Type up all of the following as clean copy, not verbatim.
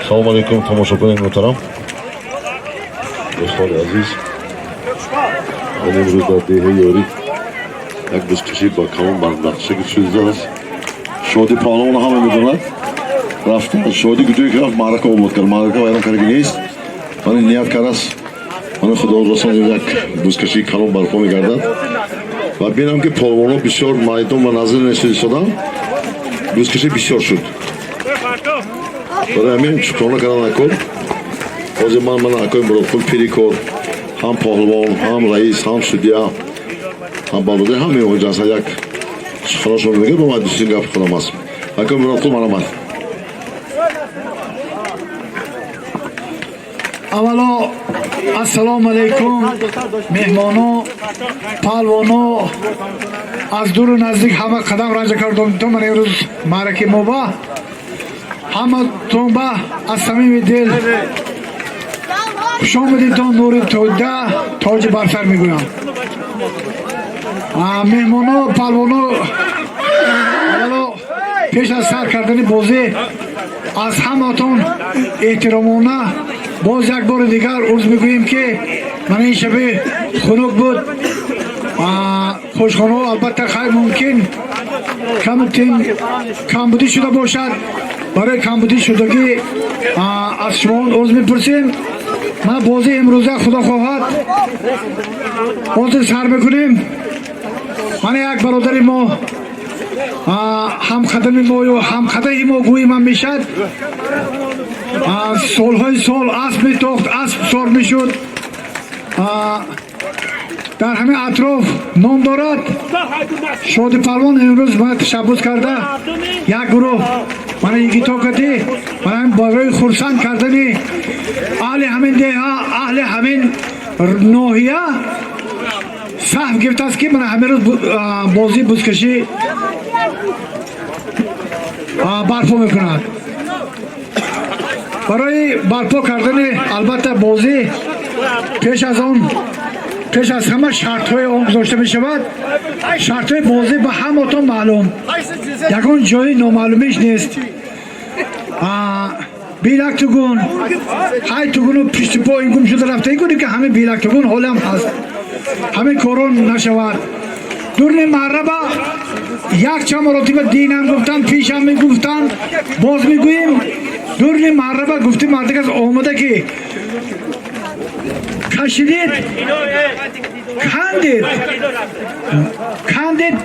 Assalomu alaykum tomoshabinlar muhtaram. Do'stlar aziz. Imro'da deha yo'rik. یک بسکشی با کلام برداشته که چیزی است. شادی پالون همه میدونن. رفتن شادی گویی که رفت معرکه آمد کرد. معرکه ویران کاری نیست. من نیت کردم. من خدا رسان یک بسکشی کلام برپا میگردد. و ببینم که پالونا بسیار میدان و نظر نشده شدن. بسکشی بسیار شد. برای همین شکرانه کردن نکن. از من اکویم برای پیری کار. هم پهلوان، هم رئیس، هم سودیا. هم بالوده هم می‌آید جنس یک خلاص می‌گه با ما دوستی گپ کنم است. اکویم برای تو منم. اولا السلام علیکم مهمانو پهلوانو از دور و نزدیک همه قدم رنج کردم تو من امروز معرکه موبا همه تونبا از صمیم دل خوش آمدید تا نور توده تاج بر سر میگویم مهمانو پهلوانو اولا پیش از سر کردن بازی از همتون احترامانه باز یک بار دیگر عرض میگوییم که من این شبه خنک بود خوشخانه البته خیلی ممکن کمبودی شده باشد برای کمبودی شدگی از شما عرض میپرسیم من بازی امروزه خدا خواهد بازی سر میکنیم من یک برادر ما هم خدم ما و هم خدای ما گوی من میشد سالهای سال اسب میتاخت اسب سار میشد در همه اطراف نام دارد شادی پهلوان امروز باید تشبوس کرده یک گروه من یکی طاقتی من برای خرسند کردنی اهل همین دیها اهل همین ناحیه صحب گرفته است که من همه روز بازی بزکشی برپا میکند برای برپا کردن البته بازی پیش از همه شرط های آن گذاشته می شود شرط های بازی به همتون معلوم یکان جای نامعلومیش نیست بیلک توگون های توگون و پشت پا این گم شده رفته این که همه بیلک توگون حال هم هست همه کارون نشود دورن معربه یک چند مراتب دین هم گفتن پیش هم می گفتن باز می گوییم دورن معربه گفتی مردک از آمده که کشیدید کندید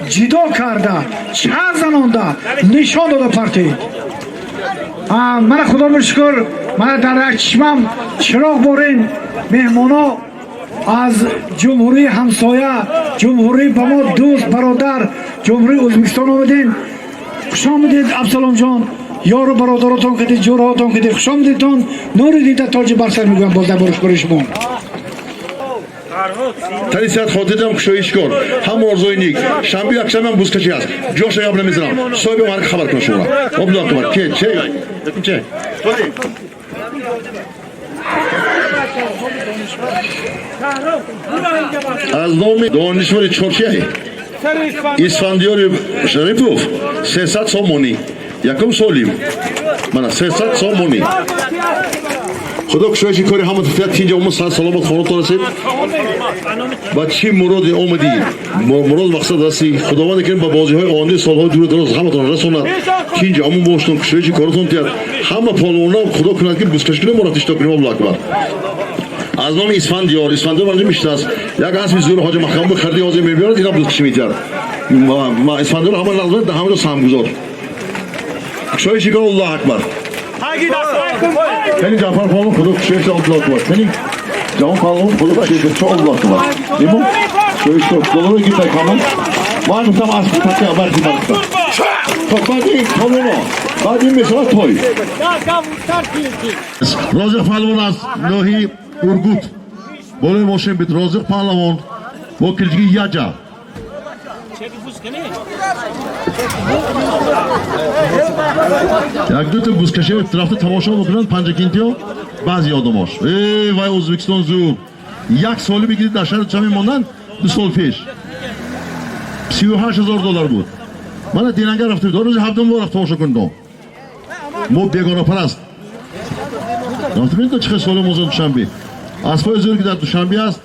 جدا کرده چه زنانده نشان داده پرتی من خدا بشکر من در یک چشمم چراغ بارین مهمانا از جمهوری همسایه جمهوری با ما دوست برادر جمهوری ازبکستان آمدین خوش آمدید ابسلام جان یارو برادراتون کدید جورهاتون کدید خوش آمدیدتون نوری دیده تاج بر سر میگویم باز در بارش شما تریسیت خاطردم کشایش کن هم ارزوی نیک شنبه یک شنبه هم بوزکشی هست جوش یاب نمیزنم صاحب مرک خبر کن شما ابلا کمر چه از نام دانشوری چورچی اسفندیار شریفوف 300 سومونی یکم سولیم من 300 سومونی خدا کشایشی کاری همه تفیت تینجا اومد سال سلامت خانوت رسید با چی مراد اومدی مراد مقصد رسی خداوند کنیم با بازی های آینده سالهای دور دراز همه تون رسوند تینجا همون باشتون کشایشی کارتون تیاد همه پالونا خدا کنند که بسکش کنیم مراد تشتا کنیم الله اکبر از نام اسفندیار من میشناس یک اسم زور حاج مخام بخردی حاضر میبیارد اینا بسکش میتر ما اسفندیار همه نظر ده همه رو سمگذار کشایشی کار الله اکبر Beni Cafer Palma kuduk şeyse Allah var. Beni Cafer Palma kuduk şeyse çok Allah var. Değil mi? Şöyle işte dolara git bakalım. Var mı tam asıl takı haber ki varsa. Çok hadi tamam. Hadi mesela toy. Rozok Palma Nohi Urgut. Böyle moşen bit Rozok Palma. Bu kilgi yaca. یک دو تا بوسکشه طرف تماشا بکنن پنجکینتیو بعضی آدماش ای وای ازبکستان زو یک سالی بگیرید در شهر چمی موندن 2 سال پیش 38,000 دلار بود من دیننگه رفتم دو روز هفتم بار رفت تماشا کردم ما بیگانه پرست رفتم این چه سال موزه دوشنبه اسبای زور که در دوشنبه است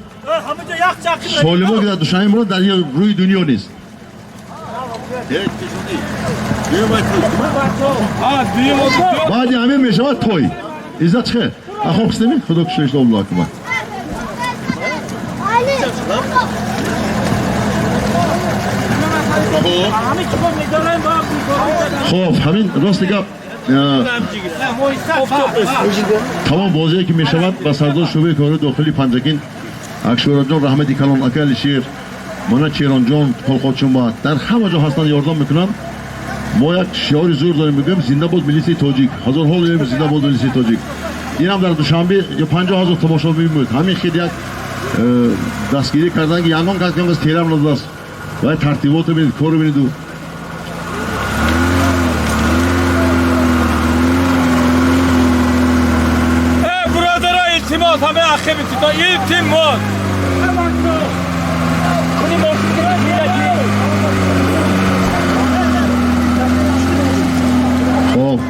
سالی ما که در دوشنبه موندن در روی دنیا نیست بعدی همین میشود توی ایزد چه؟ اخواب کستمی؟ خدا کشش الله اکبر خب همین راست دیگه تمام بازی که میشود با سردار شعبه کار داخلی پنجکین اکشورا جان رحمتی کلان اکل شیر مانا چیران جان خلقاتشون با در همه جا هستن یاردم میکنن ما یک شعار زور داریم میگیم زنده باد ملیسی تاجیک هزار حال داریم زنده باد ملیسی تاجیک این هم در دوشنبه یا 50,000 تماشا میبینید همین خیلی یک دستگیری کردن که یعنی کسی که از تیرم نداده است باید ترتیبات رو بینید کار رو بینید برادر التماس همه اخی بیتی تا التماس خب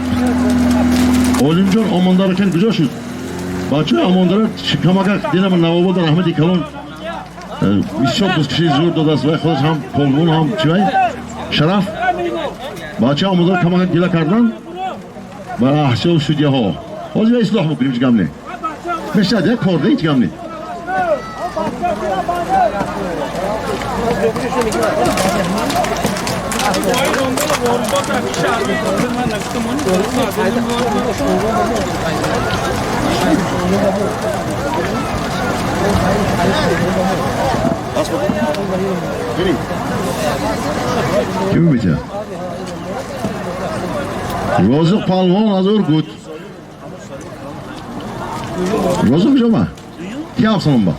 آزیم جان آماندار کن کجا شد بچه آماندار کمک دینم نواباد رحمتی کلان بسیار بسکشی زور داده است و خودش هم پولمون هم چیوی شرف بچه آماندار کمک گیله کردن و احساب شدیه ها آزیم اصلاح بکنیم چه گمنه میشد یک کار ده چه گمنه Kimi bitir? Rozok Palvan az Urgut. Rozok Jama. Kim yapsın bak?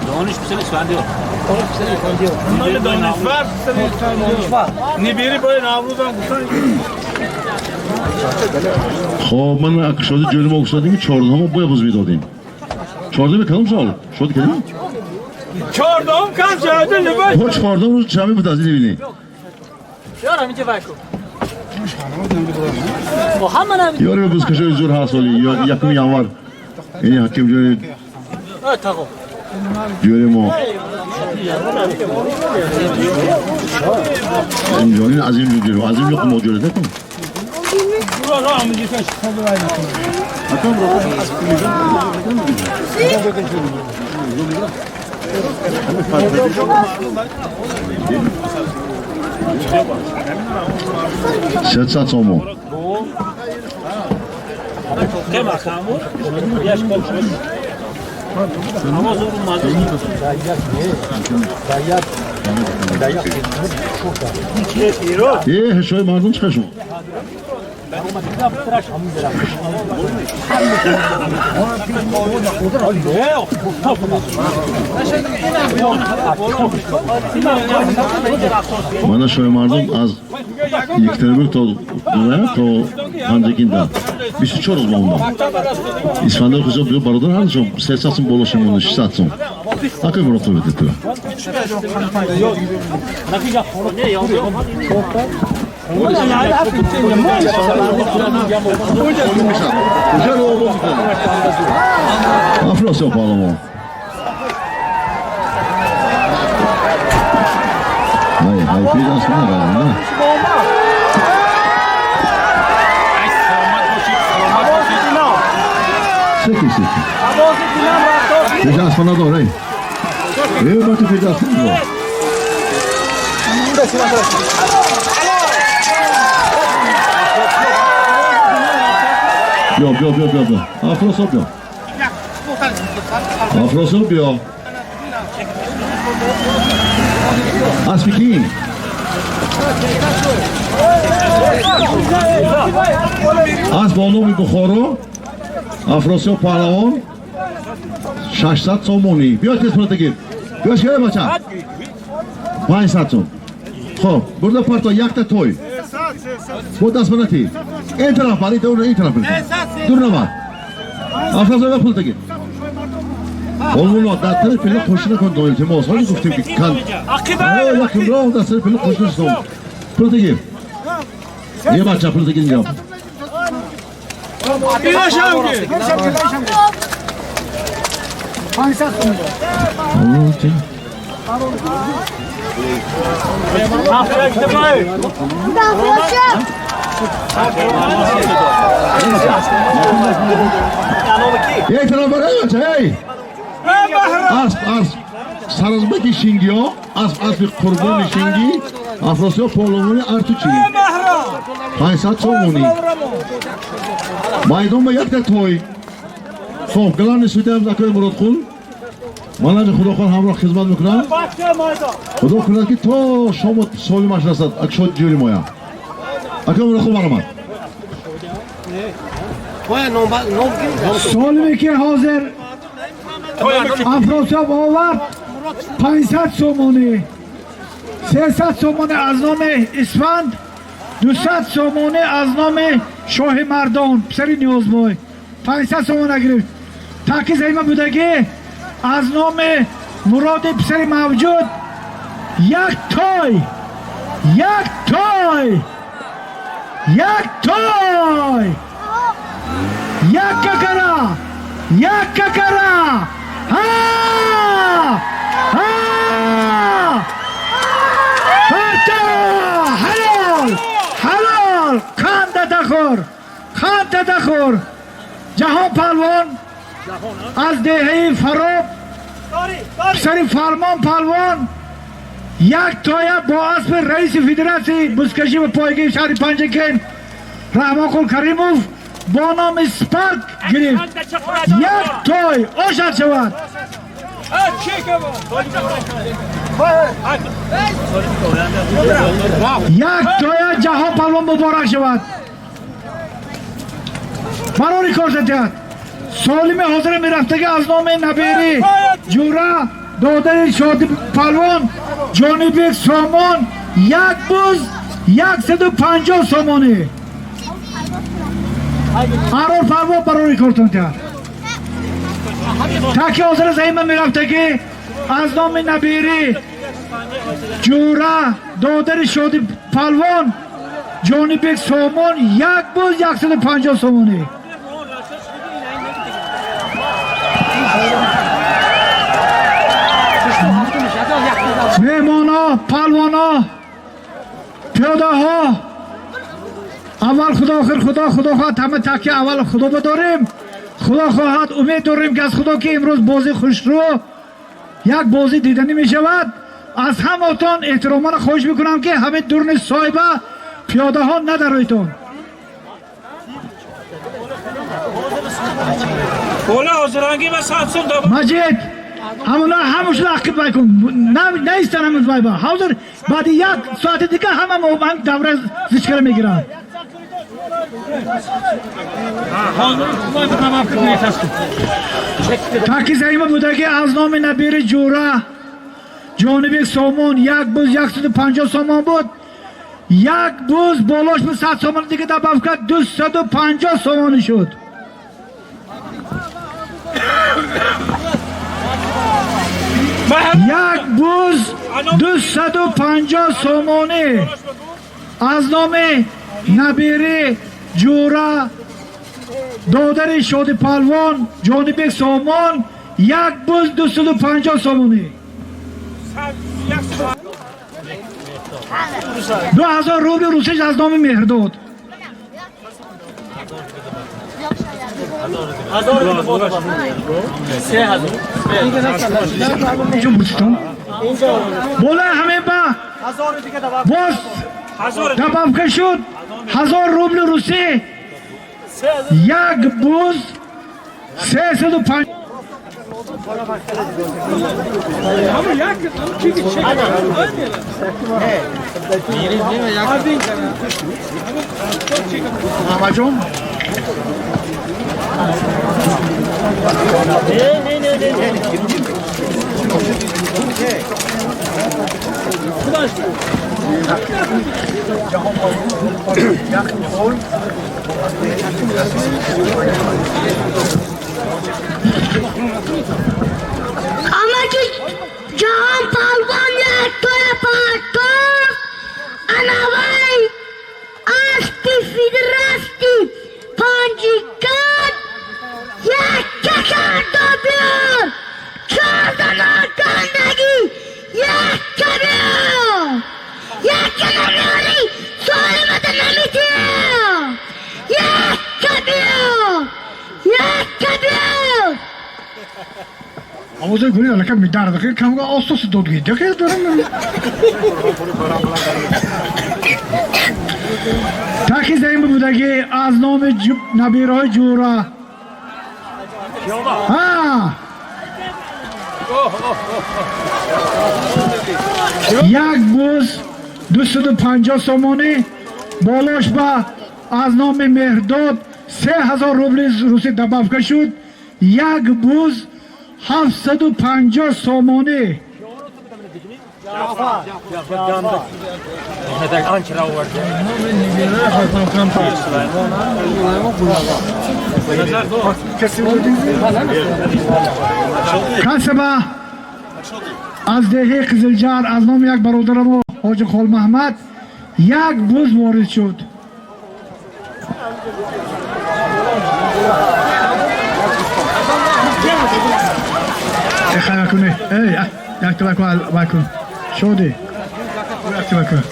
دانش بسن اسفندیار دانشور نبیری باید نابودم خب من شده جلوم اگستادیم 14 ما باید بز میدادیم 14 کدام سال؟ شده کدام؟ 14 کم شده نباید با 14 روز چمی بود از این بینی یارم اینجا بکن محمد هم یاری به بزکشای زور حاصلی یا یکم یانوار یعنی حکیم جوری تاقو جوری ما این جوری عظیم جوری عظیم yok mu جوری دکن Şetsat somo. Kema kamu? Yaş komşumuz. Ama zor olmaz. İyi, şöyle mardın çıkışım. Bana şöyle mardın az Yekterenburg to Panjekind'den. 24 roz İsfanda kızım diyor barodan harcım. Ses satsın bolaşım onu şiş satsın. Akıl bunu tabii dedi. Ne yok yok. Güzel oldu. Afrosya pahalı. Hayır, biraz sonra galiba. Sekiz. Biraz sonra doğru. Evet, batı biraz sonra. Yok. Afrosop yok. Afrosop yok. Aspikin. Az بالوی بخورو افراسیاب پهلوان 600 سومونی بیا تست پرتگیر بیا شیره بچه 500 سوم خب برده پرتا یک تا توی بود دست پرتی این طرف باری این طرف بری دور نباد افراسیاب پرتگیر اونو دستر پله خوشی نکن دویل که ما اصحالی گفتیم که کن لکن راه دستر پله خوشی نستم پرتگیر یه بچه پرتگیر اینجا یک طرف برای بچه هی اسب سرزبکی شینگی ها اسب قربان شینگی افراسیاب پهلوانی ارتوچی 500 سومونی مایدان با یک تا توی خب گلان نسویده هم زکای مراد خون من از خدا خان همراه خدمت میکنم خدا کنند که تا شما سالمش رسد اگه شد جوری مایا اگه مراد خون برامد سالمی که حاضر افراسیاب آورد 500 سومونی 300 سومونی از نام اسفند 200 سومونی از نام شاه مردان پسری نیازبای 500 سومون گرفت تاکی زیمه بودگی از نام مراد پسری موجود یک تای یک ککرا ها حلال خان تدخور جهان پهلوان از دهه فراب پسر فرمان پهلوان یک تایه با اسب رئیس فدراسی بزکشی و پایگی شهر پنجکن رحمان قل کریموف با نام سپاک گرفت یک تای آشد شود یک تای جهان پهلوان مبارک شود برای کارزدیت سالم حاضر میرفتگی از نام نبیری جورا دادر شادی پهلوان جانبیک سامان یک بوز 150 سامانی قرار پهلوان برای کارزدیت تاکی حاضر زیمه میرفتگی از نام نبیری جورا دادر شادی پهلوان جانبیک سامان یک بوز 150 سامانی مهمانا پهلوانا پیاده ها اول خدا آخر خدا خواهد همه تاکی اول خدا بداریم خدا خواهد امید داریم که از خدا که امروز بازی خوش رو یک بازی دیدنی می شود از همتون احترامان خواهش میکنم که همه دورن صاحبه پیاده ها ندارایتون مجید همونا هموش عقب بکن نیستن همون بایبا حاضر بعد یک ساعت دیگه همه من دوره زشکره میگیرن تاکی زیمه بوده که از نام نبیر جورا جانبیک سامان یک بوز 150 سامان بود یک بوز بالاش به 100 سومن دیگه دباف کرد 250 سومانی شد. یک بوز 250 سومانی از نام نبیری جورا دادر شادی پهلوان جانبک سامان. یک بوز 250 سومانی. 2000 روبل روسیش از نام مهرداد. بولا همه با باز دباف شد 1000 روبل روسی. یک بوز 305. Amacım Amaki Jahan Palwan Toya Patos Anawai Asti Fidrasti Panjikat Yakakar Dobyor Chardana Kandagi Yakabyor Yakanamari Soyamata Namitiyo Yakabyor Yakabyor آموزه گوری الکه میدار دقیقه کمگاه آسوس دودگی دقیقه دارم تاکی زیم بودگی از نام نبیرهای جورا یک بوز 250 سومانی بالاش با از نام مهرداد 3000 روبل روسی دباف شد. یک بوز 750 سومانی. کسبه از دهه قزلجار از نام یک برادرم حاج خال محمد یک بوز وارد شد. خیلی کنه یک تو بکن شده یک تو بکن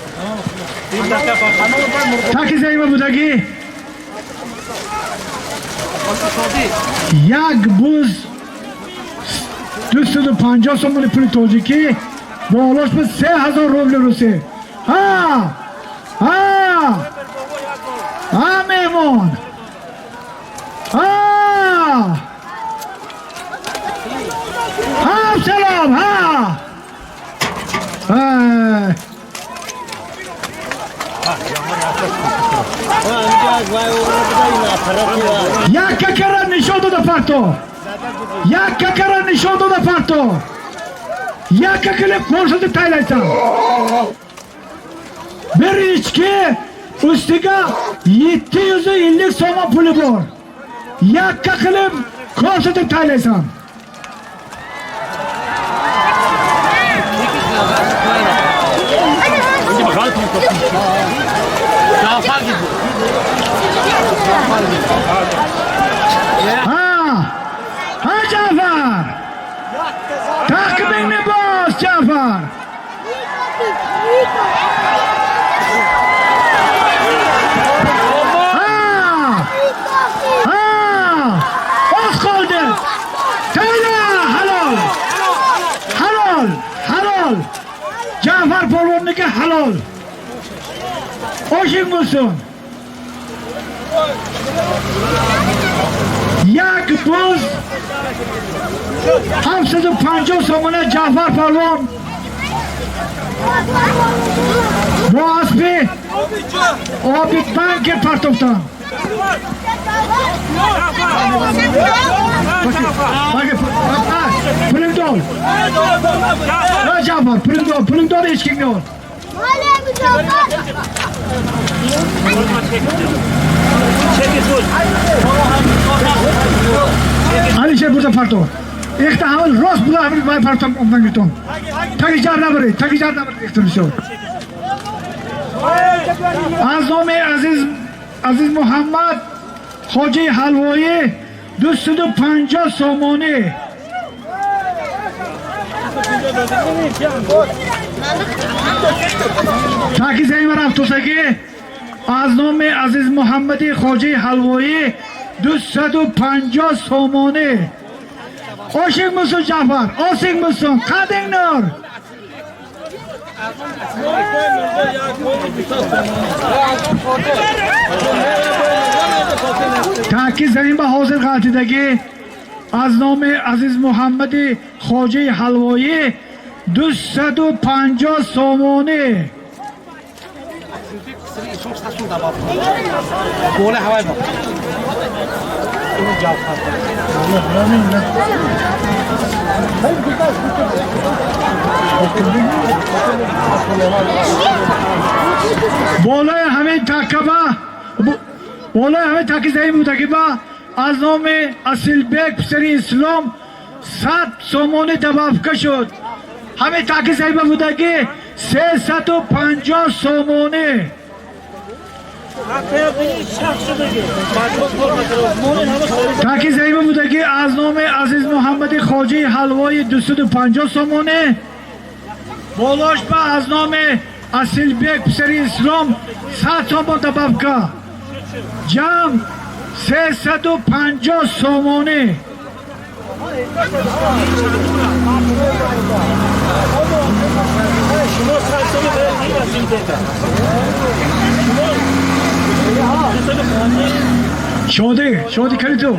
تاکی زیمه بودگی یک بوز 250 سومانی پول تاجیکی بالاش به 3000 روبل روسی. مهمان سلام یک ککر نشان داده فرتو یک ککر نشان داده فرتو یک ککل فرصت تایلیتم بریچ که üstüge 750 soma pulu var. Yakka kılıp korsatıp taylaysan. Ha Cafer. Takibini boz Cafer. Az kaldı. Tayla halal. Halal. Halal. Cafer polvonniki halal. Hoşun bulsun. Yak buz 750 somuna Cafer polvon. Bu asbi abi banki partoktan. Pulum dol. Ha Cafer pulum dol hiç kim yok. Hala mücadele. Alisher burada parto. Ekta hamil rost bula hamil bay parto ondan giton. Taki jar nabri ekta misho. Az nome Aziz Muhammad Hoji Halvoyi 250 somoni. Taki zayin raftosa ki az nome Aziz Muhammadi Hoji Halvoyi 250 somoni. Oshik musun Jafar? Oshik musun? Qading nur. Taki zayin ba hozir g'altidagi az nomi Aziz Muhammadi Hoji Halvoyi 250 somoni. بالای همین تکبه بالای همین تکیزهی متکبه از نام اصیل بیگ پسری اسلام 100 سومونی دبافکه شد. همین تکیزهی بودگی 350 سومونی. تکیزهی بودگی از نام عزیز محمدی خوجی حلوای 250 سومونی. بالاش با از نام اصیل بیگ پسری اسلام 100 سومون دبافکه. جمع 350 سومونی. شادی کردی تو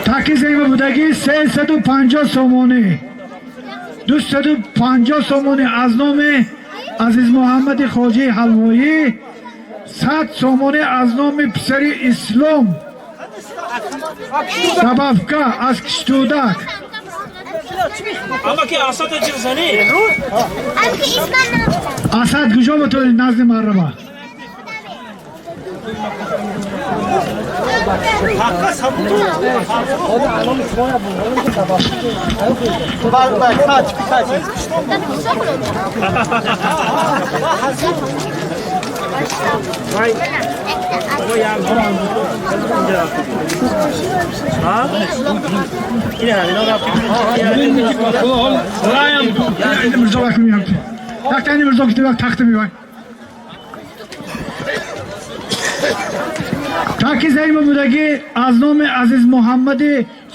تاکی زیمه بودگی 350 سومونی 250 سومونی از نام عزیز محمد خوجی حلوایی 100 سومونی از نام پسری اسلام دبافکه از کشتودک. اما که اسد جرزنی اسد کجا به تو نزد مربا تاکی زیمه بودگی از نام عزیز محمد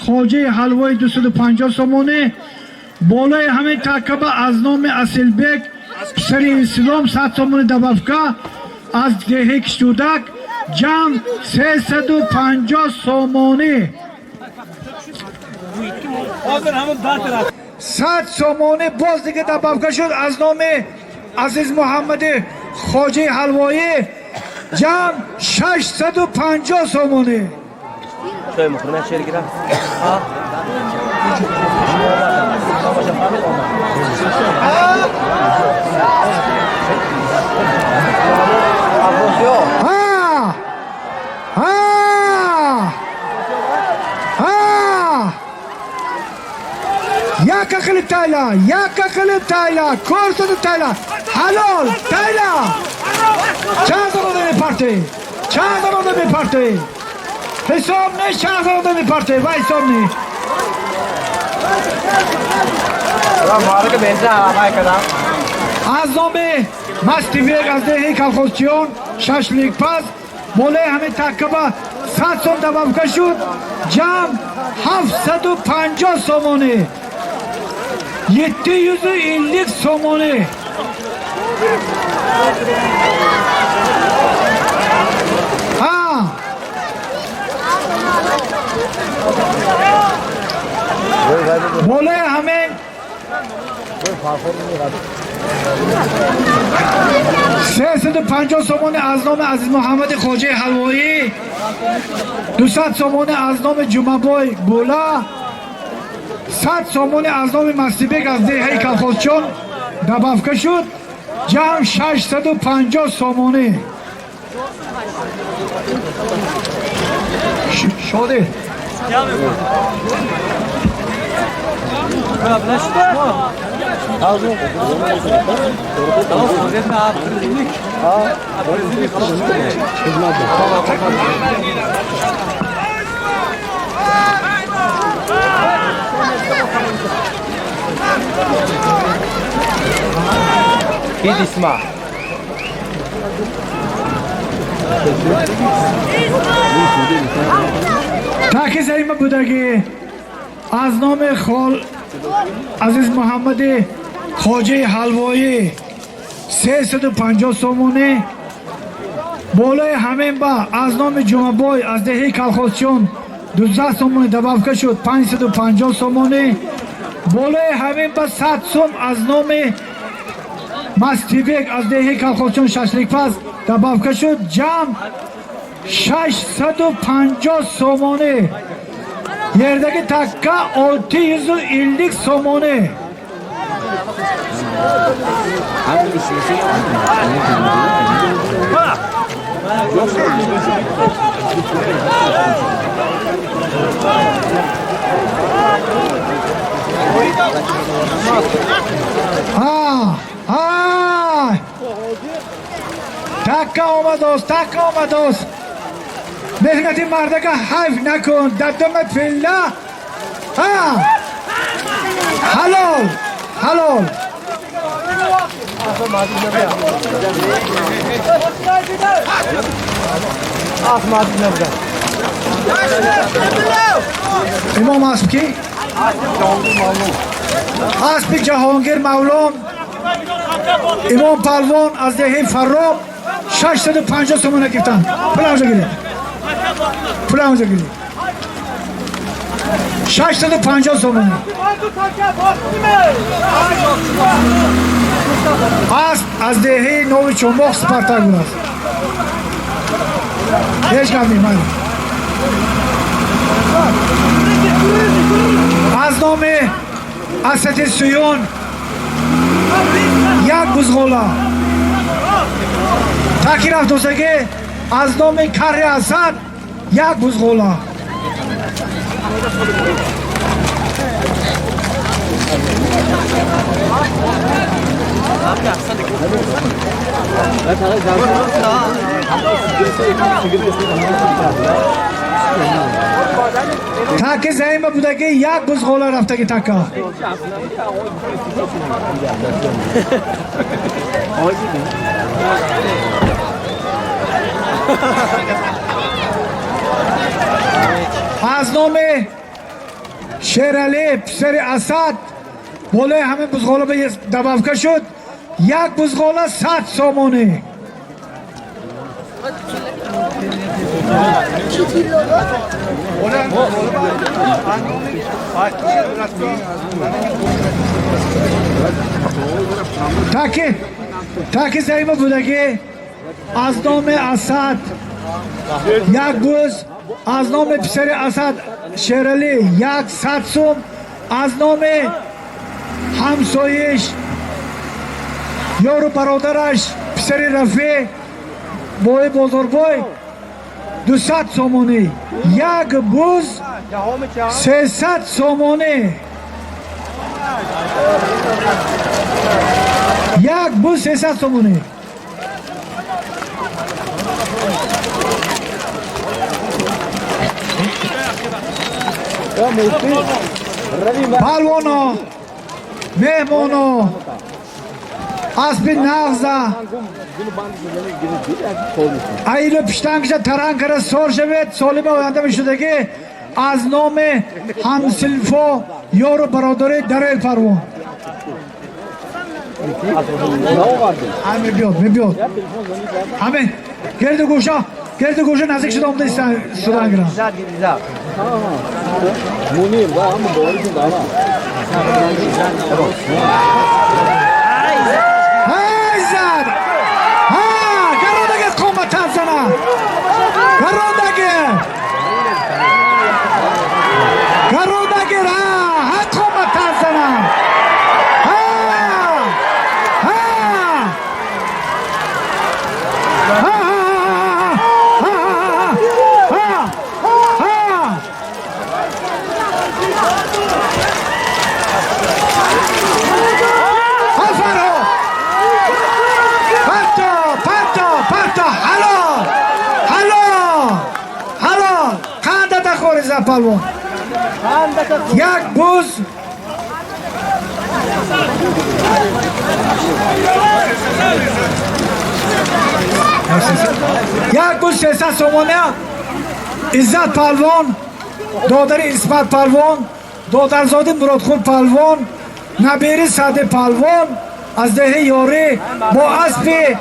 خوجه حلوای 250 سومونی. بالای همه تاکبه از نام اصیل بیگ پسری اسلام 100 سومونی دبافکه از دهه کشتودک. جمع 350 سومونی. 100 سومونی باز دیگه دبافکه شد از نام عزیز محمد خوجه حلوایی. جمع 650 سومونی. یک قلب تایلا کورس تایلا حلال تایلا چند آدم میپرته حساب نه چند آدم میپرته و حساب نه از نام مستی بیگ از دهی کلخوزچیون 6 لیگ پس بالای همه تکبه 100 سوم دبافکه شد. جمع 750 سومونی 750 سومونی. بالای همه 350 550 سومون از نام عزیز محمد خوجه حلوایی، 200 سومون از نام جمعبای بولا، 100 سومون از نام مستیبک از دهه کلخوزچون دبافکه شد. جمع 650 سومونه شده. تاکه زیمه بودگی از نام خال عزیز محمد خوجه حلوایی 350 سومونه. بالای همین با از نام جمعبای از دهه کلخوزچون 12 سومونه دبافکه شد 550 سومونه. بالای همین با 100 سوم از نام مستیبک از دهه کلخوزچون ششلیک پس دبافکه شد. جمع 650 سومونه. Yerdeki takka 650 somonu. Takka olmadı, takka olmadı. مهنتی مرده که حیف نکن در دمت فیلا. حلال حلال امام اسب کی؟ اسب جهانگیر مولان امام پلوان از دهه فراب 650 سومونه گرفتن. پلانجا گیرید پلانجا گیرید 650 سومونه. اسب از دهه نوی چنباخ سپرتک بود است. هیچ کم نیمه از نام اسد سویون یک بزغولا تاکی رفت دوستگه از نام کر اسد یک بزغولا. تاکه زیمه بوده که یک بزغولا رفته که تاکه از نام شیرعلی پسر اسد بالای همه بزغولا به دبافکه شد. یک بزغولا 100 سومونه. تاکه زیمه بوده که از نام اسد یک بز، از نام پسر اسد شیرعلی 100 سوم، از نام همسایش یارو برادرش پسر رفیع بای بزرگوی 200 سومونه. یک بز 300 سومونه. یک بز 300 سومونه. پالوانا مهمانا اسب نغزه ایلو پشتنگش تران کرده سال شود سالی به آینده می شده که از نام همسلفا یارو برادره دریل پروان همه بیاد همه گرد گوشه نزدیک شده آمده سودان گرم منیر با هم باوریشون دارم های زد عزت پالوان یک بوز یک بوز 600 سومانه عزت پالوان دادر اسمت پالوان دادرزاده مرادخور پالوان نبیری ساده پالوان از دهه یاری با اسب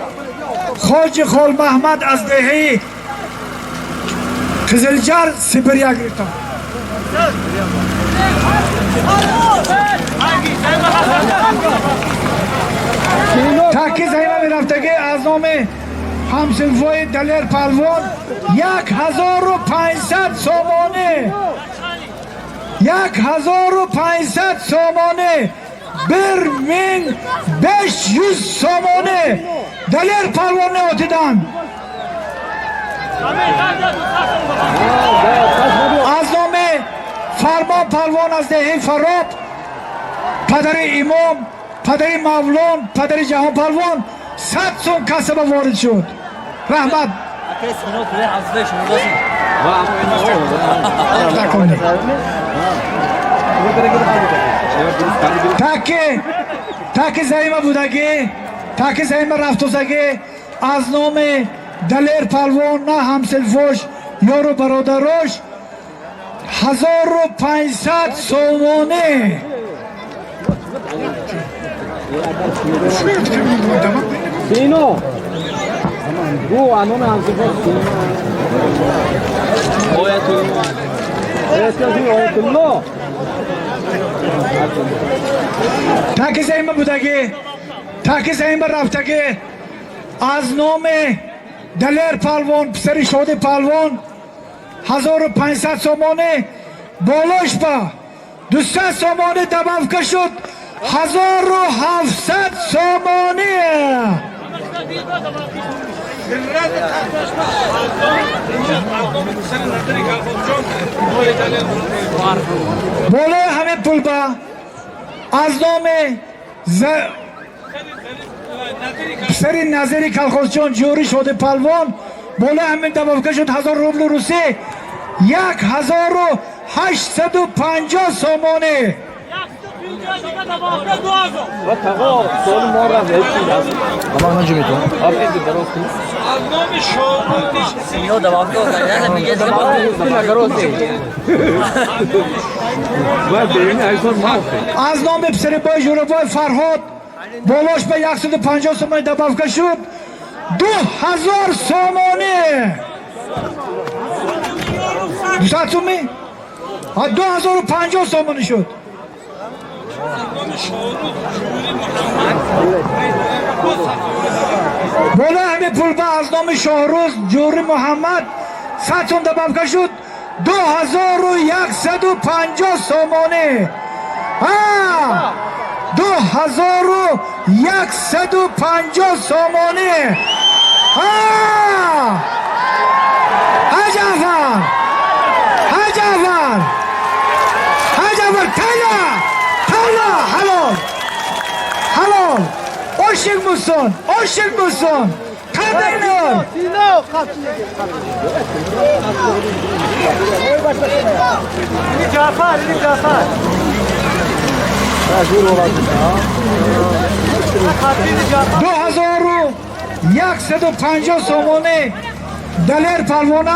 خواج خال محمد از دهه قزلجر سیبریا گرفتن تاکی زیمه میرفتگی از نام همسنفوی دلیر پالوان 1500 سومانه 1500 سومانه 1500 سومانه دلیر پالوان آتیدن از نام فرمان پالوان از دهه فراب پدر امام پدر مولان پدر جهان پالوان 100 سوم کسب وارد شد رحمت تاکی زایمه بودگی تاکی زایمه رفتوزگی از نام دلیر پالوان نه همسلفوش یارو برادروش 1500 سومانه سینو رو انوم همسه آیت الله تاکی زایمه بودگی تاکی زایمه رفتگی از نام دلیر پالوان پسر شادی پالوان 1500 سومانه بالاش با 200 سومانه دبافکه شد 1700 سومانه بالای همه پول با از نام پسر نظری کلخوزچان جوری شده پالوان بالا همین دبافکه شد 1000 روبل روسی 1850 سومانه و تقا سوال ما را هیچی دست اما من جمعی تو آب ایدی درست نیست از نام شاهرودیش سینو دوام دو میگه از نام پسر بای جوربای فرهاد بالاش به 150 سومانه دبافکه شد 2000 سومانه 200 سومه 2050 سومانه شد بالا همه پول با از نام شاهروز جوری محمد 100 سوم دبافکه شد 2150 سومانه 2150 سومانه هجافر تلا حلال عاشق موسون قدینار جعفر 2150 سومانه دلیر پالوانه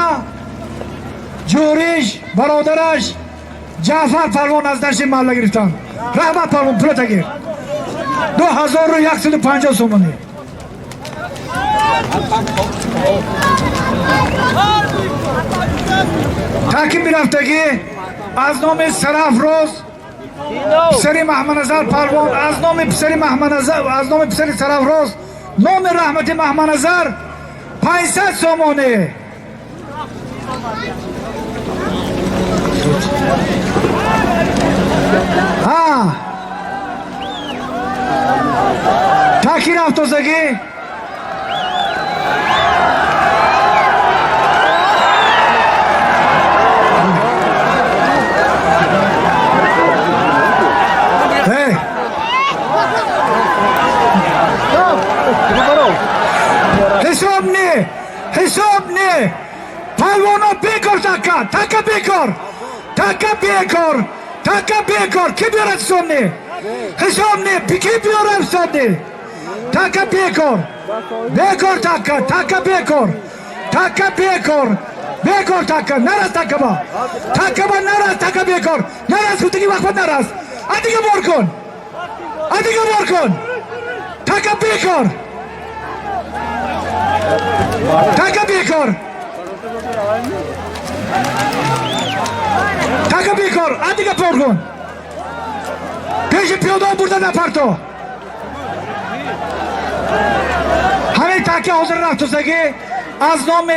جوریش برادرش جعفر پالوان از دشت محله گرفتن رحمت پالوان پولت گیر 2150 سومانه تاکی میرفتگی از نام سرافروز پسری محمد نظر پالوان از نام پسری سرافروز نام رحمت محمد نظر 500 سومانه تاکی رفتوزگی حساب نه پالوانا بیکار تکا بیکار تکه بیکار کی بیارد سامنه حساب نه کی بیارد سامنه تکه بیکار تکه بیکار تکه نرس تکه با نرس تکه بیکار نرس کتگی وقت نرس ادیگه بار کن تکه بیکار ادیگه بار کن پیش پیاده برده نپرتو همین تکه حاضر رفتوزگی از نام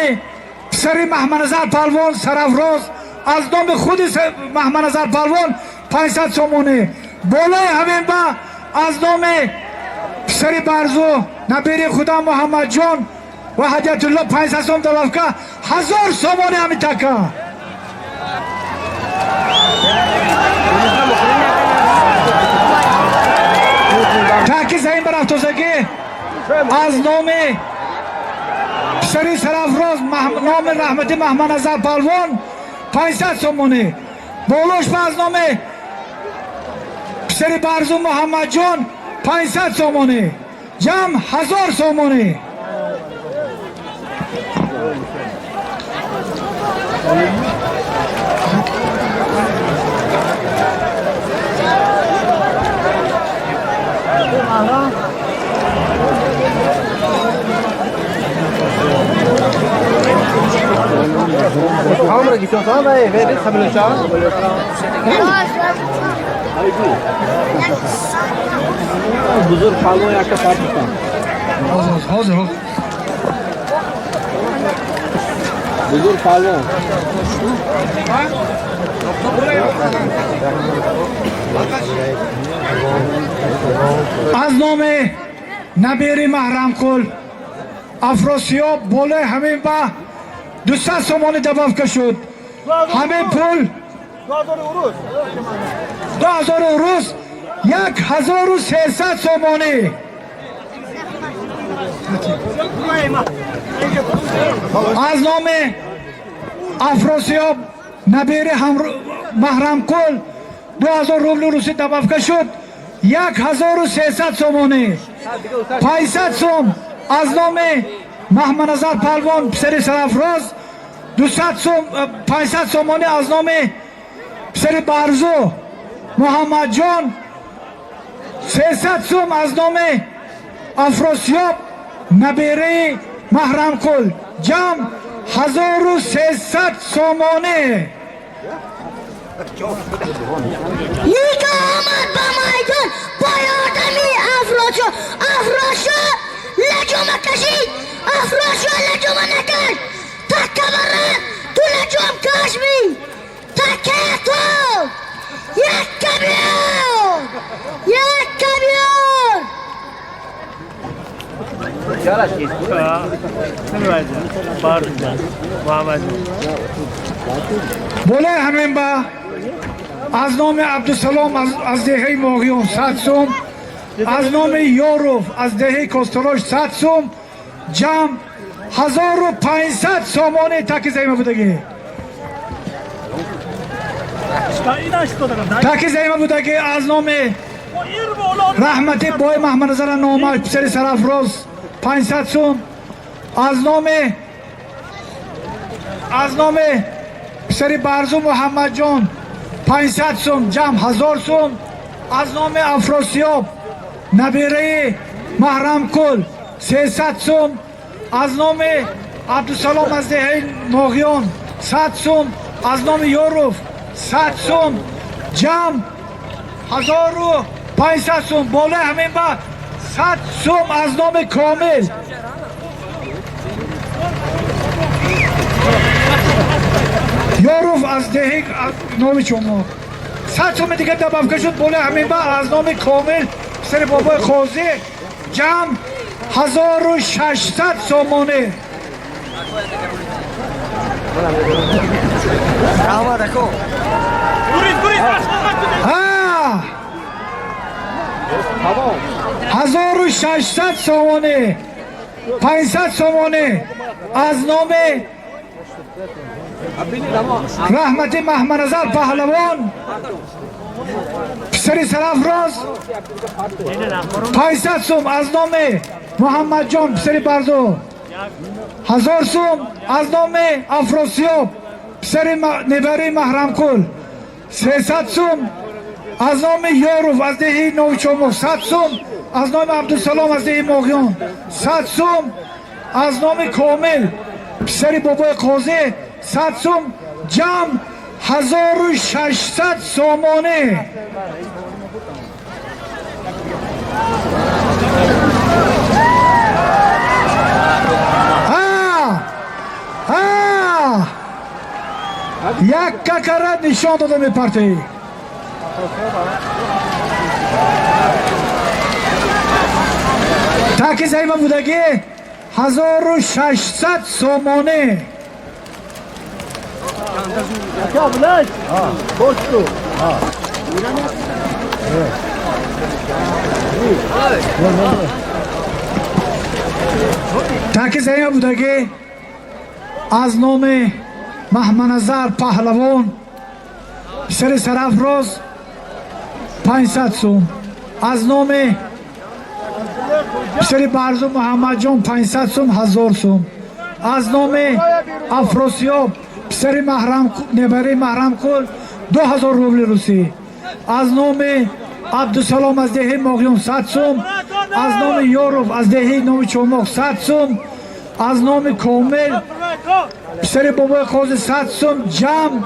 پسری محمدنظر پهلوان سرافراز از نام خود محمدنظر پهلوان 500 سومونه بالای همین با از نام پسری برزو نبیری خدا محمد جان و حجت الله 500 سوم دلافکه 1000 سومونه همین تکه تاکی زمین برفتوزگی از نام پسری سرافراز نام رحمتی محمدنظر پهلوان 500 سومونه بالوش از نام پسری برزو محمد جان 500 سومونه جمع 1000 سومونه Kamera gidiyor sana da verir kabul çağır. Buzur palmo yakta Pakistan. hazır Buzur palmo. از نام نبیری محرمقل افراسیاب بالای همین با 200 سومانی دبافکه شد همین پول 2000 اوروس 1300 سومانی از نام افراسیاب نبیری محرمقل 2000 روبل روسی دبافکه شد 1300 سومانی 500 سوم از نام محمدنظر پهلوان پسری سرافراز 500 سومانی از نام پسری برزو محمد جان 300 سوم از نام افراسیاب نبیره محرمقل جمع 1300 سومانی نیکا آمد با مایدان با یادمی افراشو لجوم کشید افراشو لجوم نکرد تکه برد تو لجوم کشمی تکه تو یک کمیون بوله همین با از نام عبدالسلام از دهه ماغیون 100 سوم از نام یوروف از دهه کستروش 100 سوم جمع 1500 سومانی تاکی زیمه بودگی تاکی زیمه بودگی از نام رحمتی بای محمدنظر نامه پسری سرافراز 500 سوم از نام پسری برزو محمد جان 500 سوم جمع 1000 سوم از نام افراسیاب نبیره محرمقل 300 سوم از نام عبدالسلام از دهه ماغیان 100 سوم از نام یوروف 100 سوم جمع 1500 سوم بالا همین بعد 100 سوم از نام کامل یوروف از دهه نام شما 100 سوم دیگه دبافکه شد بالا همین بعد از نام کامل سر بابای خوزی جمع 1600 سومانه ها 1600 سومانه 500 سومانه از نام رحمتی محمدنظر پهلوان پسری سرافراز 500 سوم از نام محمد جان پسری بردو 1000 سوم از نام افراسیاب پسری نبری محرمکل 300 سوم از نام یاروف از دهی نوچومو 100 سوم از نام عبدالسلام از دهی ماغیان 100 سوم از نام کامل پسری بابای قاضی 100 سوم جمع 1600 سامانه یک ککرت نشان داده می پرتی تاکی زیبا بودگی 1600 سامانه تاکی زیبا بودگی از نام محمدنظر پهلوان سر سرافراز 500 سوم از نام سری برزو محمد جان 500 سوم 1000 سوم از نام افراسیاب سری نبری محرمکل 2000 روبل روسی از نام عبدالسلام از دهی ماغیون 100 سوم از نام یاروف از دهی نوچوماق 100 سوم از نام کامل سری بابای قاضی 100 سوم جمع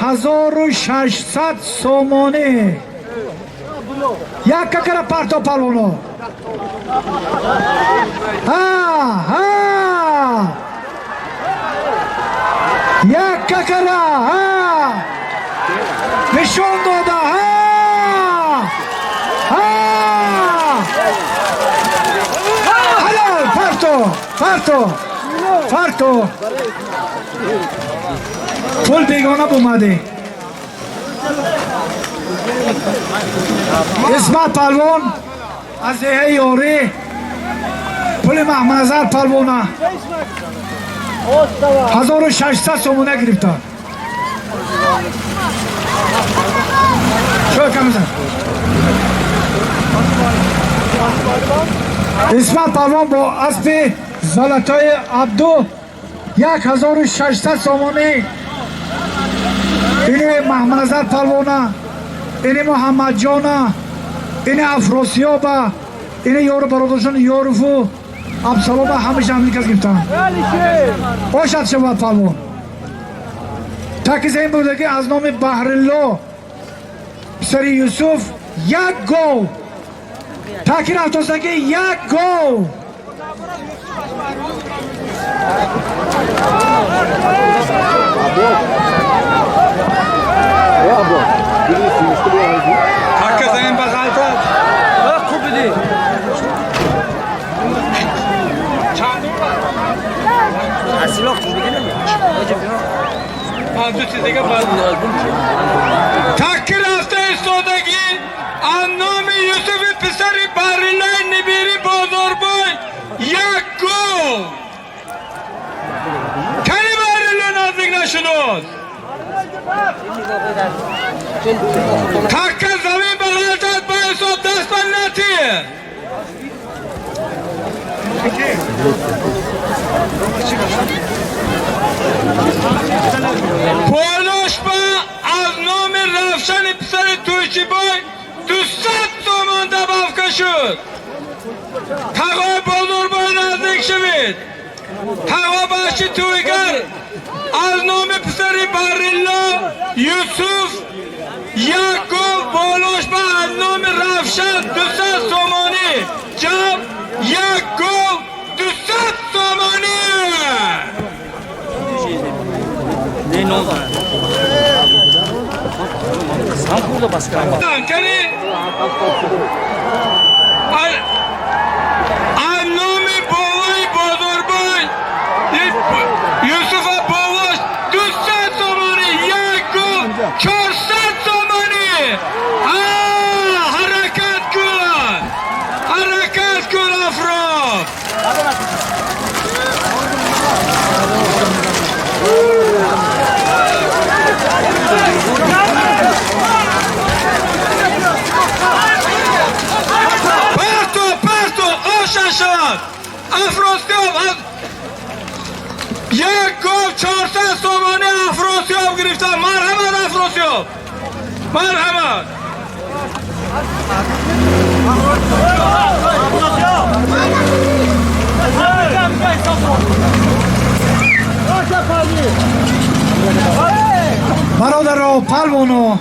1600 سامانه یک ککر پرتا پلوانو یک ککر نشان داده حلال فرتو پول بیگانه بومده اسمت پلوان از دهه یاری پول محمدنظر پلوانه 1600 سامانه گرفتن شو کم زن اسمت پلوان با اسب زلطای عبدو 1600 سامانه اینه محمدنظر پلوانه اینه محمد جانه اینه افراسیابه اینه یارو برادرشان یاروفو عبدالسلام همیشه امریکا گرفتن باشد شود پلوان تاکی این بوده که از نام بحرالله سری یوسف یک گو تاکی رفتاسته که یک گو Hakka senin bakalta. Bak kubidi. Asilok kubidi mi? Andu çizege bazı. Takir hafta istodagi annami Yusuf'u pisari barilay nibiri bozorboy yakko. Kani barilay nazik naşunuz. Takka zamin bagaltat bayso daspan natiye. Poloşma az nomi Ravşan ipsari Turki boy 200 somanda bavkaşır. Tağay bozor boy nazik şivit. Tağay başı tuygar az nomi pisari Barillo Yusuf Yakov Poloşma az nomi Ravşan 200 somani Cam Yakov 200 somani. Ne oldu? Sen burada baskı yapma. Kani Annomi boy bozorboy Yusuf'a boğuş 200 somani Yakov 400 somani. Harakat kul afro. یک گاو 400 تومانی افراسیاب گرفتم. مرحمت افراسیاب، مرحمت. برادر پلوانو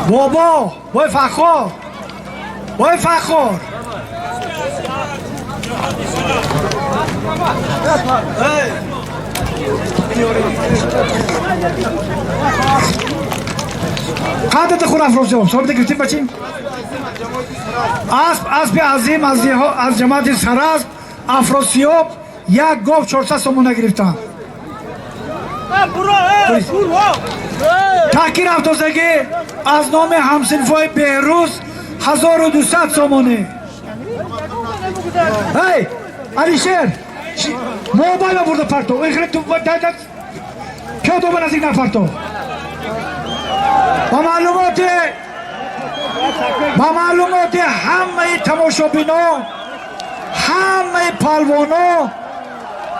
بابا وای فخور وای فخور قدرت خور افراسیاب ثابت گرفتیم بچیم. اسب عظیم از جماعت سراسب افراسیاب یک گاو 400 تومان گرفتن. تحقیر افتادگی از نام همسنفای بهروز 1200 تومانه. هی علیشیر موبایل برده پرتو ایخری تو که دو من از این نفرتو با معلومات همه تماشابینا، همه پالوانا،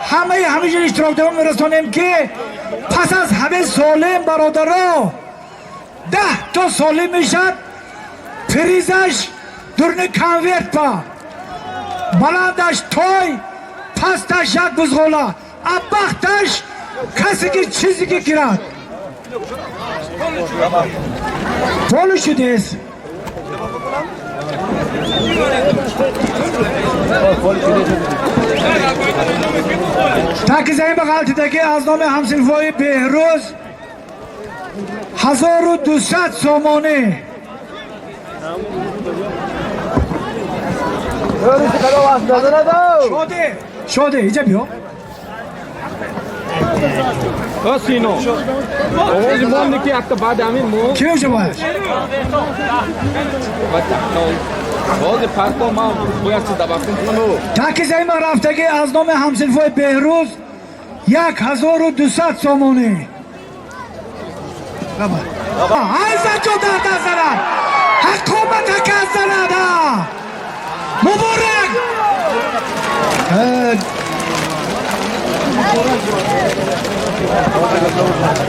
همه جن اشتراک دارم میرسانیم که پس از همه سالم برادرها 10 تا سالم میشد. پریزش درن کنورت پا، بلندش تای، پستش یک بزغولا، ابختش کسی که چیزی که گیرد پولو شده است. تاکیز این بغلتی دکی از نام همسنفای بهروز 1200 تومانه. شده اینجا بیا سینو آواز مون که اکتا بعد همین مون کی اوجا باید آواز پرتا ما باید چه دبا کنو. تاکیز این رفتگی از نام همسنفای بهروز 1200 تومانه. عیزت جو درد از زنن حکومت که از زنن مبارک.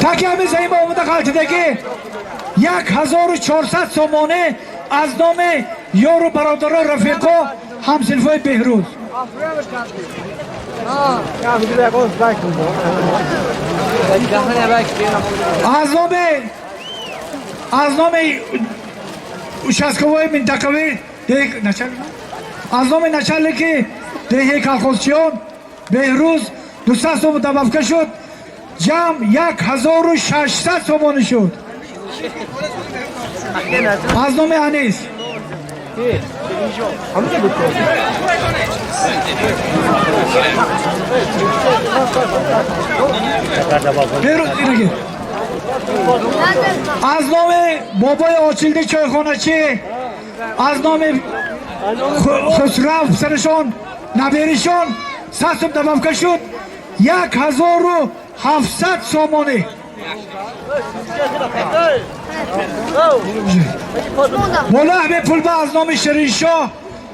تاکی همه زمین با اومده قلتدگی 1400 تومانه از نام یارو برادران رفیقا همسنفای بهروز. از نام شسکوای منطقوی از نام نچلکی دهی کلخوزچیان بهروز 200 تومان دبفکه شد. جمع 1600 تومان شد. از نام انیس از نام بابای آچیلده چایخانچی از نام خسرو سرشان نبیرشان 100 تومان دبفکه شد. 1700 تومانه. مولا به پول با از نام شیرین شاه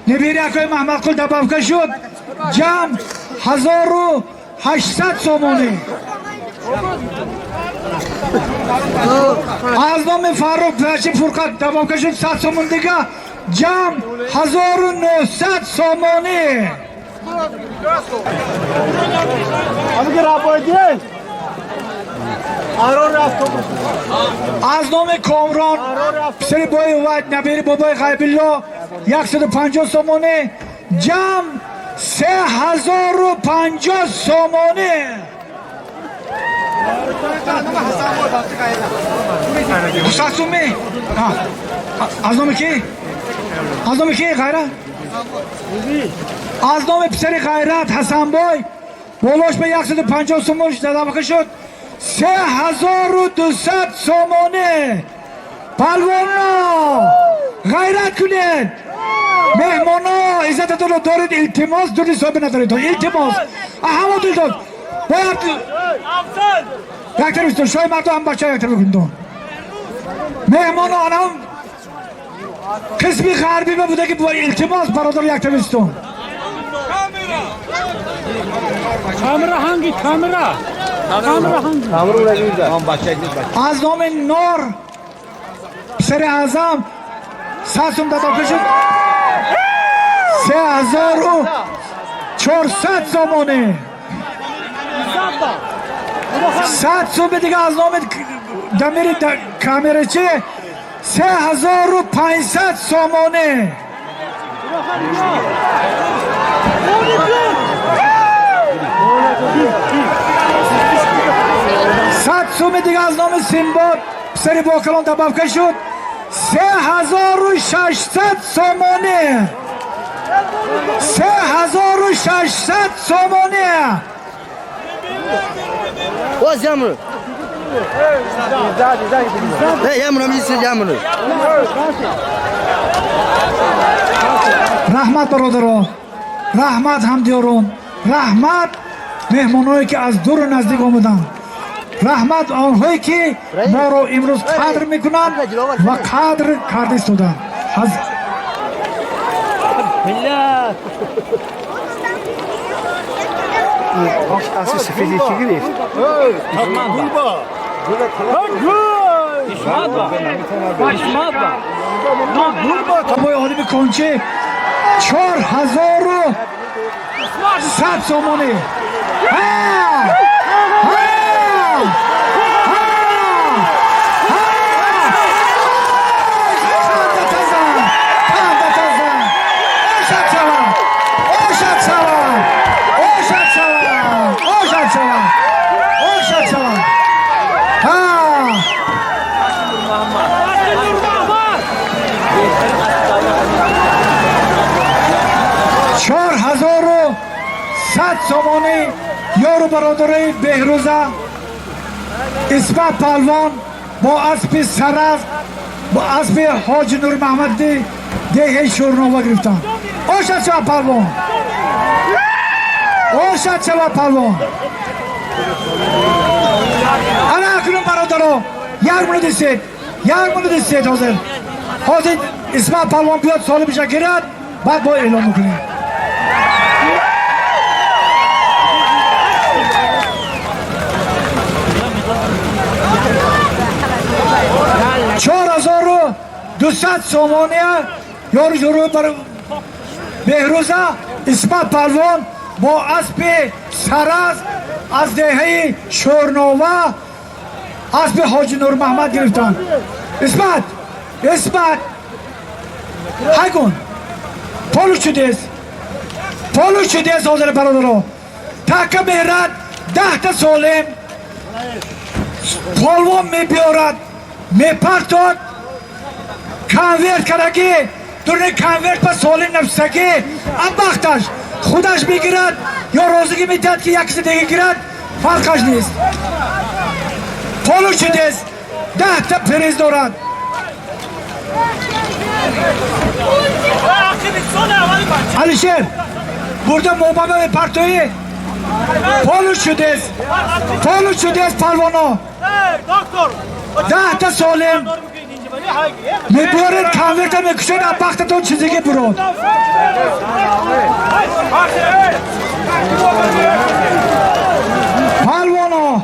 نبیری اکای محمد قل دبفکه شد. جمع 1800 تومانه. از نام فاروق فرشی فرقت دبفکه شد 100 تومان دیگه. جمع 1900 تومانه. از نام کامران پسر بای وید نبیر بابای غیب الله 150 تومانه. جمع 3050 تومانه. حساسومی از نام کی؟ از نام کی غیرت؟ از نام پسر غیرت حسن بای بالاش به 150 تومان دبفکه شد. 3200 تومانه. پلوانا غیرت کنید. مهمانا عزتتون رو دارید. التماس دو حسابی ندارید. التماس همه دل داد باید یکتر بستون شای مردو هم بچه یکتر بکنید. مهمانا آنم قسمی غربی بوده که با التماس برادر یک تبستون Kamera hangi kamera? Kamera hangi? Kamera neydi? Tamam başlayacağız bak. از نام نور پسر اعظم 100 سوم داده شد 3400 سومانه 100 سوم دیگه از نام دمیر کامرچی 3500 سومانه صد سوم دیگه از نام سیمباد پسر باکلان دبافکه شد 3600 سومانه 3600 سومانه باز یامرو نه یامرو میسه یامرو رحمت برادران رحمت همدیاران رحمت مهمانایی که از دور و نزدیک آمدن رحمت آنهایی که ما را امروز قدر میکنن و قدر کرده ایستادن Asıl seferi çekildi. کبای آدم کنچه 4100 سومانه سومانی یارو برادرای بهروزه اسمت پهلوان با اسب سرف با اسب حاج نور محمد ده شورنامه گرفتن آشد شما پهلوان آشد شما پهلوان انا اکنون برادرها یک مورد دستید حاضر اسمت پهلوان بیاد سالی بشه گرد بعد با اعلام میکنیم دوست سومانیه یارو جورو بر بهروزه اسمت پهلوان با اسب سرز از دهه شورنوه اسب حاج نور محمد گرفتن اسمت هکن پالو شدیست حاضر برادرها تکه مهرد 10 تا سالم پالوان میبیارد میپرتاد کنورت کرده دورنه کنورت با سالم نفسکی ام بختش خودش میگیرد یا روزگی میتد که یک کسی دیگه گیرد فرقش نیست پالو شدیست 10 تا پریز دارد علیشیر برده موبامه پرتویی پالو شدیست پالوانا 10 تا سالم میبورید کنورت میکشید ام بختتون چیزی برود پالوانا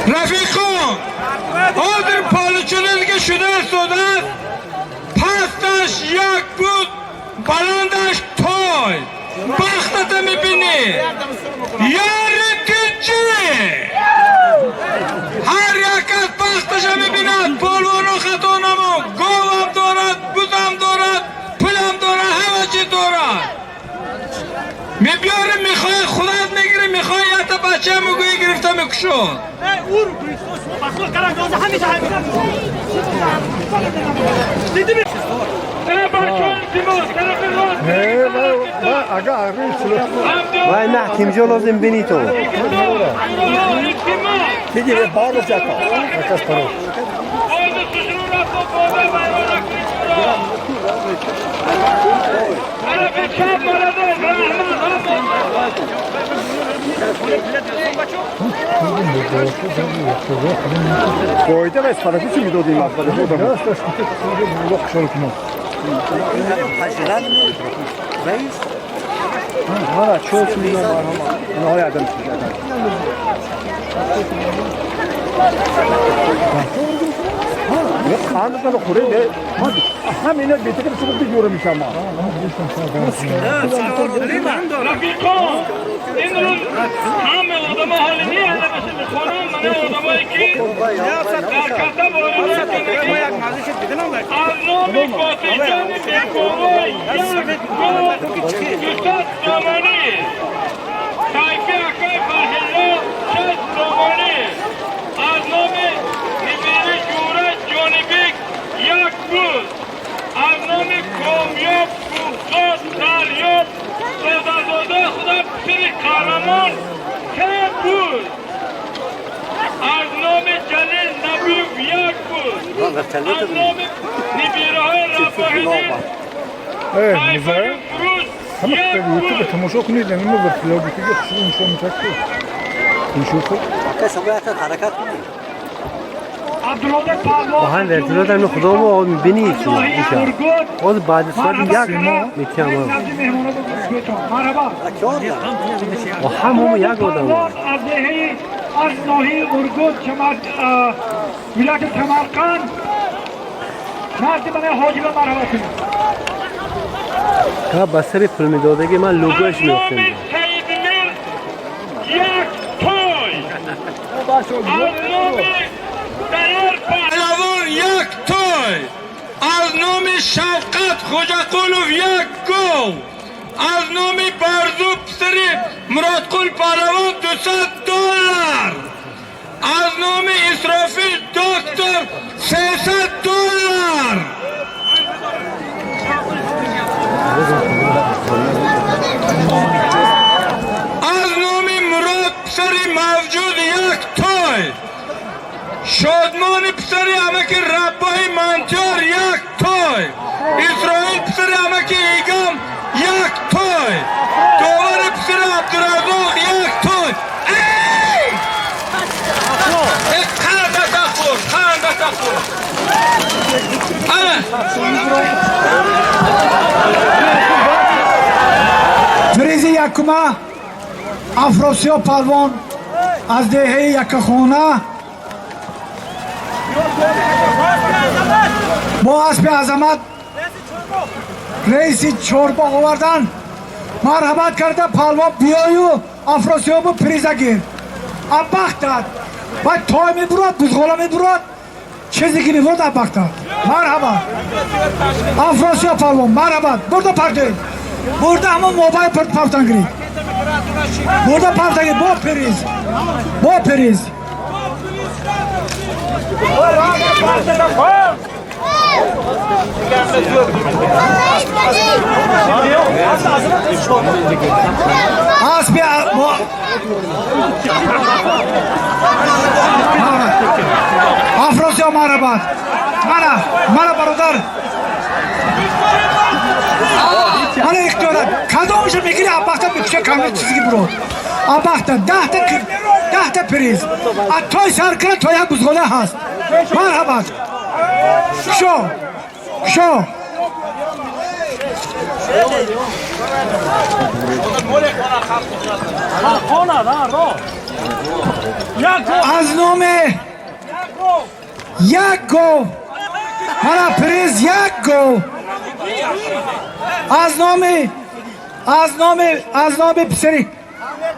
رفیقان آدر پالچونه دیگه شده استودن پستش یک بود بلندش تای بختت میبینی یاری تیچی هر یک از بختش میبیند پالوانو خطا نمو گوهم دارد بودم دارد پلم دارد همه چی دارد میبیاره میخوای خودت میگیری میخوای یه تا بچه مگوی گرفته میکشون Vay ne kimci olasın beni to. Peki bağlı zaten. Akas para. Koyda ve sarısı için video değil aslında. Yok şöyle kuma. Ha, çok iyi var ama. Ne hayal edemem. Yok kandı da kuru ne? Hadi. Hem yine bitirip çıkıp gidiyorum ama. Rafiqon, imrun hamma odam halini yalamashin miqonam, mana odamlar ki arkada bo'layotgan Arnomi Qotiljonov Bekovoy, Yusuf Romani, Sayfi Akay Fahillo, Shaz Romani, Arnomi Nibiri Jurat Jonibek, Yakbuz, Arnomi Komyob, Kuqot, Daryob, Zodazoda Xudo Piri Qahramon, Kabul, Arnomi Jalil Nabiyov Yakbuz, Arnomi Nibirahoy Rafahiddin, Sayfi Furush, YouTube تماشا کنید یعنی ما ورتلا بیتی که خشون نشون میتاکتی نشون خود عبدالله پهلوان آهن ورتلا در این خدا ما میبینی چی میشه باز بعد سال یک میتیم مرحبا و همون یک آدم از ناحیه ارگوت ولایت سمرقند مرد من حاجی به مرحبا کنید که بسر فیلم دادگی من لوگوش میفتم پهلوان یک توی از نام شوقت خوجاقولوف یک گو از نام برزو پسری مرادقول پهلوان $200 از نام اسرافیل دکتر $300 از نام مراد پسری موجود یک توی شادمان پسری امک ربای منجار یک توی اسرائیل پسری امک ایگام یک توی دوار پسری عبدالرزاق یک توی خنده تخور فریزی یکما افراسیاب پهلوان از دهه یکخانه با اسب عظمت رئیس چورباغ آوردن مرحمت کرده پهلوان بیایو افراسیاب پریزه گیر ابخت داد باید تای میبرد بزغالا میبرد چیزی که میبرد ابخت داد مرحبا افراسیاب پهلوان مرحبا برده پرده برده همون موبایل پرتنگری برده پرتنگری با پریز اسب افراسیاب مرحبا من برادر من اختیارات کدامش میگیری ابخته بکشه کامل چیزی که برو ابخته 10 تا پریز اتای سر کنه تا یک بزغاله هست مرحبا شو از نام یک گو هر پریز یک گو از نام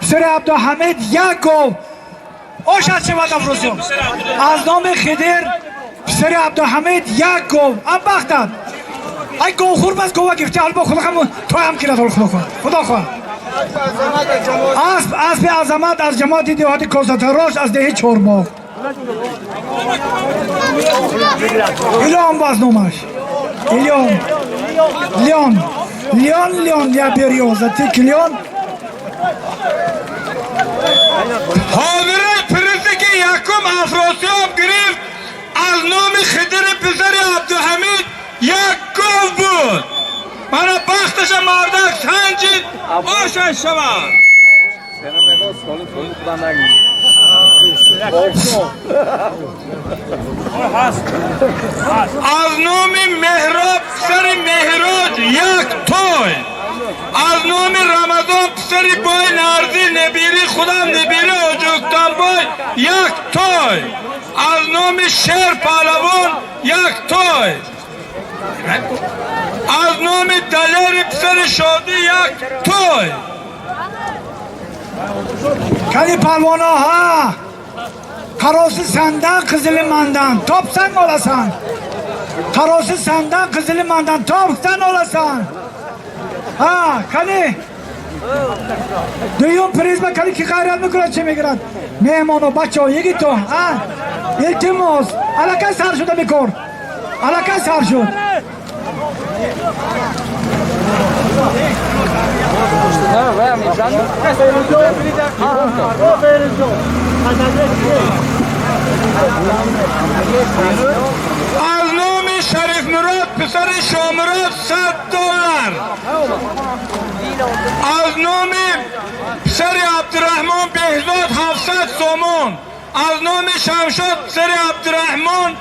پسر عبدالحمید یک گو آشد شود افراسیاب از نام خدر پسر عبدالحمید یک گو ابختد ای گوخور بس گوه گفته حال با خدا خم تو هم کرد خدا خواه اسب عظمت از جماعت دیهات کوزاتراش از دهه چورباغ ایلان باز نومش لیون یا بریوزه تیک لیون حاضره پرزی که یکم افراسیاب گرفت از نام خدر پسر عبدالحمید یک گوه بود من بختش مردک سنجید باشن شود از نام مهراب پسر مهراج یک توی. از نام رمضان پسر بای نرزی نبیری خودم نبیری آجوکتان بای یک توی. از نام شیر پهلوان یک توی. از نام دلیر پسر شادی یک توی. کلی پروانه ها قراسی سندن قزل مندن توپ سن olasan. قراسی سندن قزل مندن توپ سن olasan. ها کلی دویون پریزما کلی کی غیرت میکنه چه میگرد مهمانو بچه ها یکی تو ها التماس علاقه سر شده میکن علاقه سر شد از نام شریف مراد پسر شامراد $100. از نام پسر عبدالرحمن بهزاد 700 سومون. از نام شمشاد پسر عبدالرحمن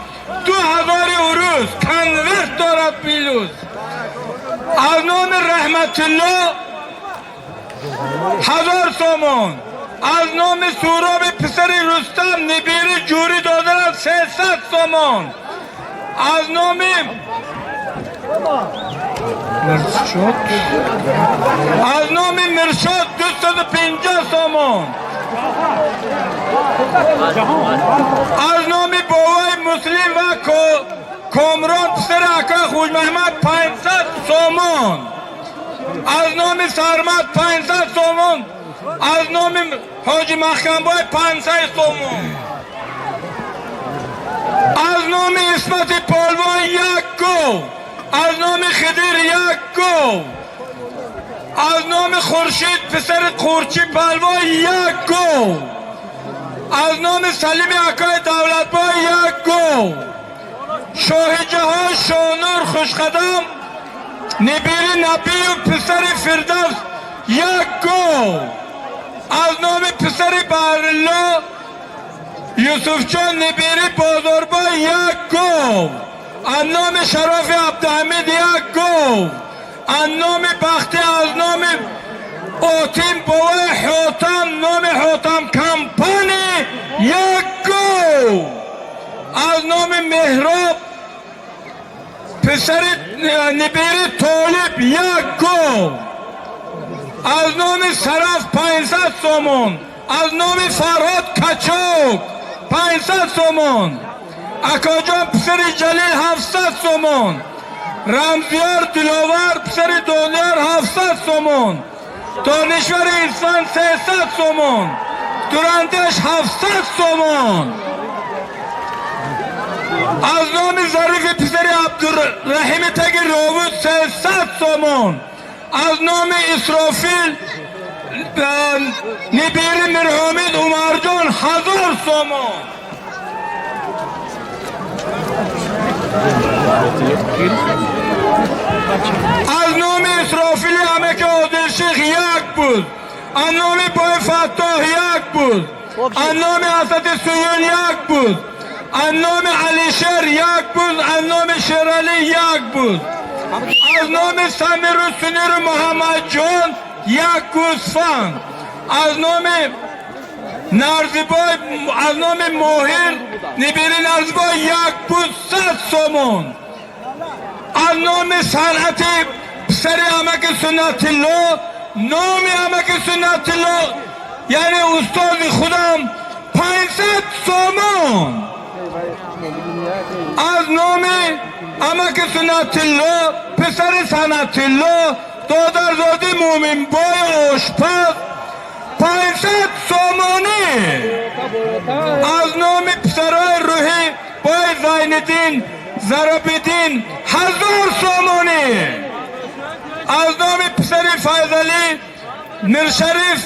2000 عروس کنورت دارد پیلوز. از نام رحمت الله 1000 سومون. از نام سوراب پسر رستم نبیری جوری دادن 300 سومون. از نام مرشاد 250 سومون. از نام بابای مسلم و کامران پسر اکا خوش محمد 500 سومون. از نام سرمت 500 سومون. از نام حاجی مخکنبای 500 سومون. از نام اسمت پالوان یک گو. از نام خدیر یک گو. از نام خورشید پسر قورچی پالوان یک گو. از نام سلیم اکای دولتبای یک گو. شاه جهان شانور خوشقدم نبیری نبی و پسر فردوس یک گو. از نام پسر بهرالله یوسف جان نبیری بازاربای یک گو. از نام شرف عبدالحمید یک گو. از نام بختی از نام اوتیم بوای حاتم نام حاتم کمپانی یک گو. از نام مهراب پسر نبیری طالب یک گو. از نام سرف 500 سومون. از نام فرهاد کچوک 500 سومون. اکاجان پسر جلیل 700 سومون. رمزیار دلاور پسر دونیار 700 سومون. دانشور ایرفان 300 سومون. دورندش 700 سومون. از نام ظریف پسر عبدالرحیم تگی راوود 300 سومون. از نام اسرافیل نبیری مرحومید عمرجان 1000 سومون. از نام اسرافیل همه که عادل شیخ یک بود. از نام بای فتاح یک بود. از نام اسد سیون یک بود. از نام علی شیر یک بود. از نام شیرالی یک بود. از نام سمیر و سنیر محمد جان یک گوسفند. از نام نرزبای از نام ماهر نبیری نرزبای یک بود 100 سومون. از نام صنعت پسر امک سنت الله نام امک سنت الله یعنی استاد خودم 500 سومون. از نام امک سنت الله پسر سنت الله دادرزاده مومن بای آشپز 500 سومانی. از نام پسرای روحی بای زیندین زرابیدین 1000 سومانی. از نام پسر فیضلی مرشریف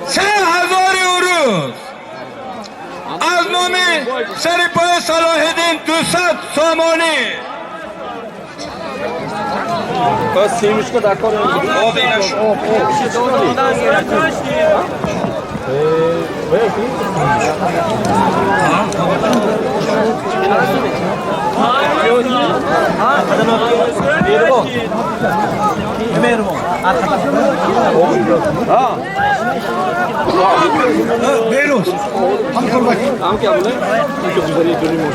3000 عروس. از نام پسر بای صلاح الدین 200 سومانی. Siymiş kadar bureaus हम कर बाकी हम क्या बोले उनके गुजरिए दोनों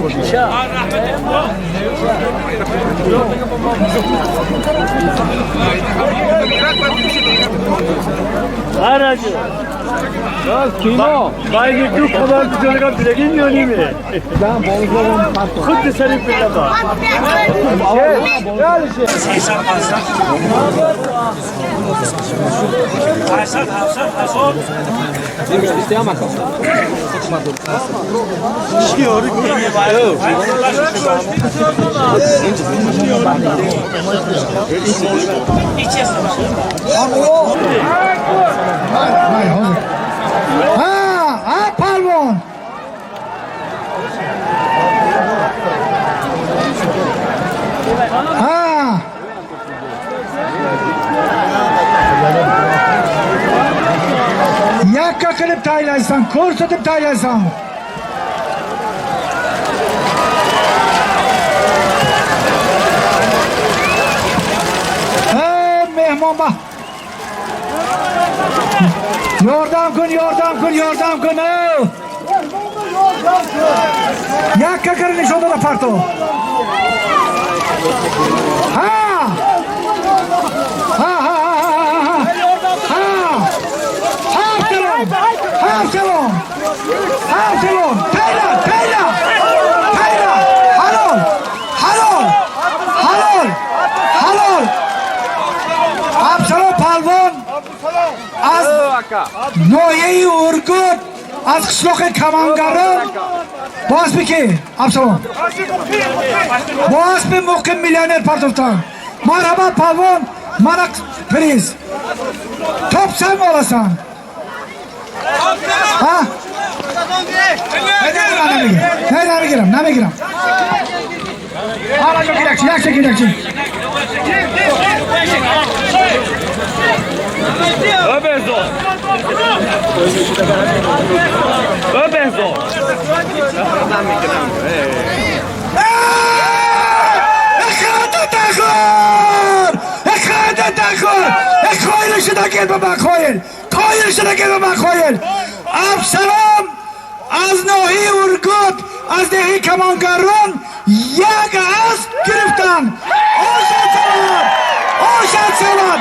मोशन کیما باید تو خبر بزرگم دیگه میونی میره خود سری پیدا با ها پالوان ها یک کلب تایلایستان کورس تب تایلایستان مهمان با یاردم کن یاردم کن یاردم کن یک ککر نشون داده پرتو ها ها ها سلام سلام تایلا تایلا تایلا حلال حلال حلال حلال ابسلام پهلوان از ناحیه اورگوت از قشلاق کمانگران باز بکی ابسلام باز به موقع میلیونر پرداختن مرحبا پهلوان منک پریز توپ سر مالستان ها نمیگیرم حالا جو گیرکچی ابسلام از ناحیه اورگوت از دهی کمانگران یک اسب گرفتن آشان سواد